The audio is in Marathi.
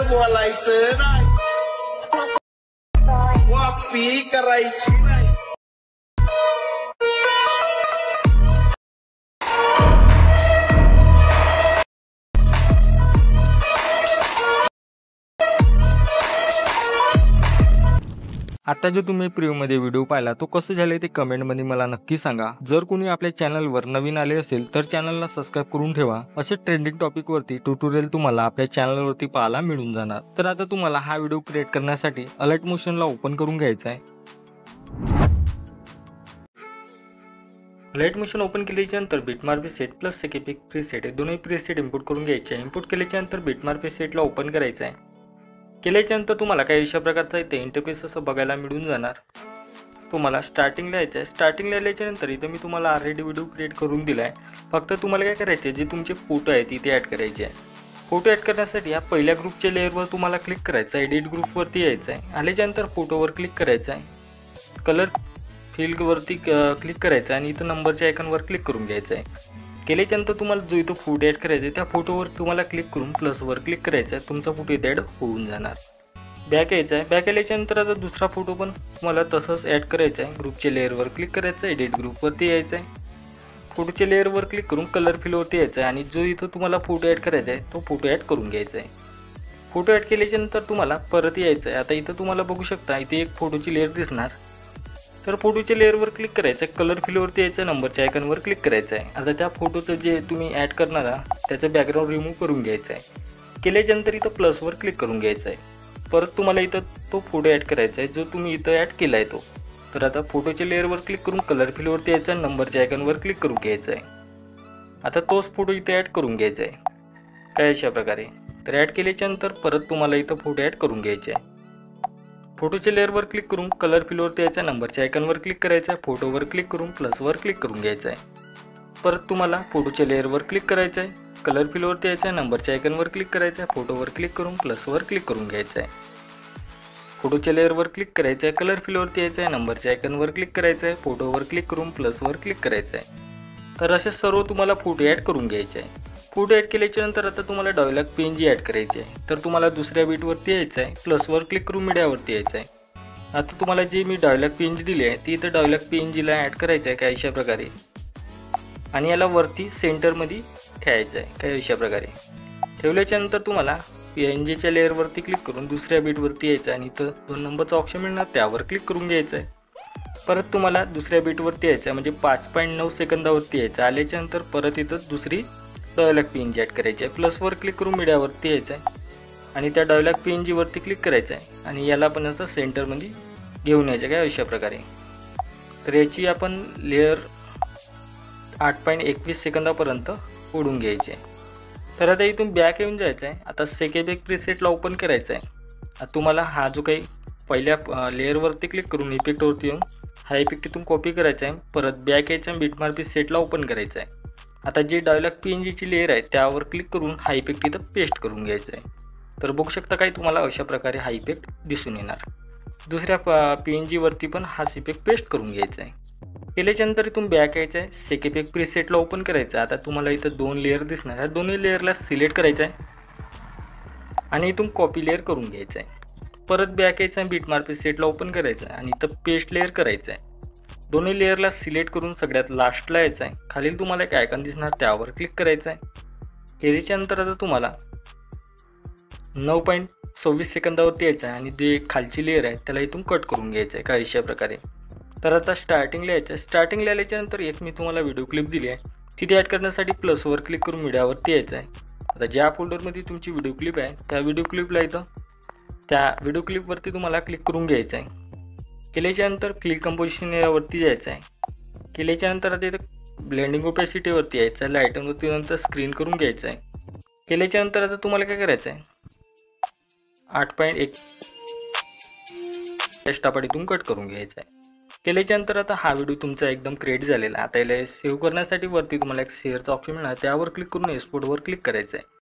बोलायचं नाही, कॉपी करायची नाही। आता जो तुम्ही प्रिव्ह्यूमध्ये व्हिडिओ पाहिला तो कसं झाले ते कमेंटमध्ये मला नक्की सांगा। जर कोणी आपल्या चॅनलवर नवीन आले असेल तर चॅनलला सबस्क्राइब करून ठेवा। असे ट्रेंडिंग टॉपिक वरती ट्युटोरियल तुम्हाला आपल्या चॅनलवरती पाहायला मिळून जाणार। तर आता तुम्हाला हा व्हिडिओ क्रिएट करण्यासाठी अलर्ट मोशनला ओपन करून घ्यायचा आहे। अलर्ट मोशन ओपन केल्याच्या नंतर बिटमार्क प्रीसेट प्लस सेकेपिक प्रीसेट हे दोन्ही प्रीसेट इम्पोर्ट करून घ्यायचे आहे। इम्पोर्ट केल्याच्या नंतर बिटमार्क प्रीसेटला ओपन करायचं आहे। केल्याच्या नंतर तुम्हाला काही अशा प्रकारचा इथे इंटरफेस असं बघायला मिळून जाणार। तुम्हाला स्टार्टिंगला यायचं आहे। स्टार्टिंगला आल्याच्या नंतर इथं मी तुम्हाला ऑलरेडी व्हिडिओ क्रिएट करून दिलाय। फक्त तुम्हाला काय करायचं आहे, जे तुमचे फोटो आहेत इथे ॲड करायचे आहे। फोटो ॲड करण्यासाठी या पहिल्या ग्रुपच्या लेअरवर तुम्हाला क्लिक करायचं आहे। एडिट ग्रुपवरती यायचं आहे। आल्याच्या नंतर फोटोवर क्लिक करायचं आहे। कलर फिलवरती क्लिक करायचं आणि इथं नंबरच्या आयकॉनवर क्लिक करून घ्यायचं आहे। केल्याच्यानंतर तुम्हाला जो इथं फोटो ॲड करायचा आहे त्या फोटोवर तुम्हाला क्लिक करून प्लसवर क्लिक करायचं आहे। तुमचा फोटो इथे ॲड होऊन जाणार। बॅक यायचं आहे। बॅक आल्याच्यानंतर आता दुसरा फोटो पण तुम्हाला तसंच ॲड करायचा आहे। ग्रुपच्या लेअरवर क्लिक करायचं आहे। एडिट ग्रुपवरती यायचं आहे। फोटोच्या लेअरवर क्लिक करून कलर फिलवरती यायचं आहे आणि जो इथं तुम्हाला फोटो ॲड करायचा आहे तो फोटो ॲड करून घ्यायचा आहे। फोटो ॲड केल्याच्यानंतर तुम्हाला परत यायचं आहे। आता इथं तुम्हाला बघू शकता इथे एक फोटोची लेअर दिसणार। तर फोटोच्या लेअरवर क्लिक करायचं आहे। कलर फिलवरती यायचं आहे। नंबरच्या आयकॉनवर क्लिक करायचं आहे। आता त्या फोटोचं जे तुम्ही ॲड करणार आहात त्याचं बॅकग्राऊंड रिमूव्ह करून घ्यायचं आहे। केल्याच्यानंतर इथं प्लसवर क्लिक करून घ्यायचं आहे। परत तुम्हाला इथं तो फोटो ॲड करायचा आहे जो तुम्ही इथं ॲड केला आहे तो। तर आता फोटोच्या लेअरवर क्लिक करून कलर फिलवरती यायचं आहे। नंबरच्या आयकॉनवर क्लिक करून घ्यायचं आहे। आता तोच फोटो इथं ॲड करून घ्यायचा आहे काय अशा प्रकारे। तर ॲड केल्याच्यानंतर परत तुम्हाला इथं फोटो ॲड करून घ्यायचे आहे। फोटोच्या लेअरवर क्लिक करून कलर फिलवरती यायचं आहे। नंबरच्या आयकॉनवर क्लिक करायचं आहे। फोटोवर क्लिक करून प्लसवर क्लिक करून घ्यायचं आहे। परत तुम्हाला फोटोच्या लेअरवर क्लिक करायचं आहे। कलर फिलवरती यायचं आहे। नंबरच्या आयकॉनवर क्लिक करायचं आहे। फोटोवर क्लिक करून प्लसवर क्लिक करून घ्यायचं आहे। फोटोच्या लेअरवर क्लिक करायचं आहे। कलर फिलवरती यायचं आहे। नंबरच्या आयकॉनवर क्लिक करायचं आहे। फोटोवर क्लिक करून प्लसवर क्लिक करायचं आहे। तर असे सर्व तुम्हाला फोटो ॲड करून घ्यायचे आहे। फोटो ॲड केल्याच्यानंतर आता तुम्हाला डायलॉग पीएनजी ॲड करायची आहे। तर तुम्हाला दुसऱ्या बीटवरती यायचं आहे। प्लसवर क्लिक करून मीडियावरती यायचं आहे। आता तुम्हाला जे मी डायलॉग पीएनजी दिली आहे ती इथं डायलॉग पीएनजीला ॲड करायचं आहे काय अशा प्रकारे आणि याला वरती सेंटरमध्ये ठेवायचं आहे काय अशा प्रकारे। ठेवल्याच्यानंतर तुम्हाला पीएनजीच्या लेअरवरती क्लिक करून दुसऱ्या बीटवरती यायचं आहे आणि इथं 2 नंबरचा ऑप्शन मिळणार त्यावर क्लिक करून घ्यायचं आहे। परत तुम्हाला दुसऱ्या बीटवरती यायचं आहे म्हणजे 5.9 सेकंदावरती यायचं। आल्याच्यानंतर परत इथं दुसरी डायलॉग पीएनजी ॲड करायची आहे। प्लसवर क्लिक करून मीडियावरती यायचं आहे आणि त्या डायलॉग पीएनजीवरती क्लिक करायचं आहे आणि याला पण असं सेंटरमध्ये घेऊन यायचं काय अशा प्रकारे। तर याची आपण लेअर 8.21 सेकंदापर्यंत ओढून घ्यायची आहे। तर आता इथून बॅक येऊन जायचं आहे। आता सेकेपिक प्रीसेटला ओपन करायचं आहे। आता तुम्हाला हा जो काही पहिल्या लेअरवरती क्लिक करून इफेक्टवरती येऊन हा इफेक्ट इथून कॉपी करायचा आहे। परत बॅक यायचं आहे। बिटमार्क प्रीसेटला ओपन करायचं आहे। आता जी डायलॉग पीएनजीची लेअर आहे त्यावर क्लिक करून हा इफेक्ट इथं पेस्ट करून घ्यायचा आहे। तर बघू शकता काय तुम्हाला अशा प्रकारे हा इफेक्ट दिसून येणार। दुसऱ्या पीएनजीवरती पण हाच इफेक्ट पेस्ट करून घ्यायचा आहे। केल्याच्यानंतर इथून बॅक यायचं आहे। सेकेपिक प्रीसेटला ओपन करायचं आहे। आता तुम्हाला इथं 2 लेअर दिसणार आहे। दोन्ही लेअरला सिलेक्ट करायचं आहे आणि इथून कॉपी लेअर करून घ्यायचं आहे। परत बॅक यायचं आहे। बिटमार्क प्रीसेटला ओपन करायचं आहे आणि इथं पेस्ट लेअर करायचं आहे। दोन्ही लेअरला सिलेक्ट करून सगळ्यात लास्टला यायचं आहे। खालील तुम्हाला एक आयकॉन दिसणार त्यावर क्लिक करायचं आहे। केल्याच्यानंतर आता तुम्हाला 9.26 सेकंदावरती यायचं आहे आणि जे खालची लेअर आहे त्याला इथून कट करून घ्यायचं आहे काय अशा प्रकारे। तर आता स्टार्टिंगला यायचं आहे। स्टार्टिंगला आल्याच्यानंतर एक मी तुम्हाला व्हिडिओ क्लिप दिली आहे तिथे ॲड करण्यासाठी प्लसवर क्लिक करून मीडियावरती यायचं आहे। आता ज्या फोल्डरमध्ये तुमची व्हिडिओ क्लिप आहे त्या व्हिडिओ क्लिपला इथं त्या व्हिडिओ क्लिपवरती तुम्हाला क्लिक करून घ्यायचं आहे। केल्याच्यानंतर क्लिक कंपोजिशन यावरती जायचं आहे। केल्याच्यानंतर आता इथं ब्लेंडिंग ओपेसिटीवरती यायचं आहे। लाईटनवरती नंतर स्क्रीन करून घ्यायचं आहे। केल्याच्यानंतर आता तुम्हाला काय करायचं आहे 8.1 स्टापाटीतून कट करून घ्यायचं आहे। केल्याच्यानंतर आता हा व्हिडिओ तुमचा एकदम क्रिएट झालेला आहे। आता याला सेव्ह करण्यासाठी वरती तुम्हाला एक शेअरचा ऑप्शन मिळणार त्यावर क्लिक करून एक्सपोर्टवर क्लिक करायचं आहे।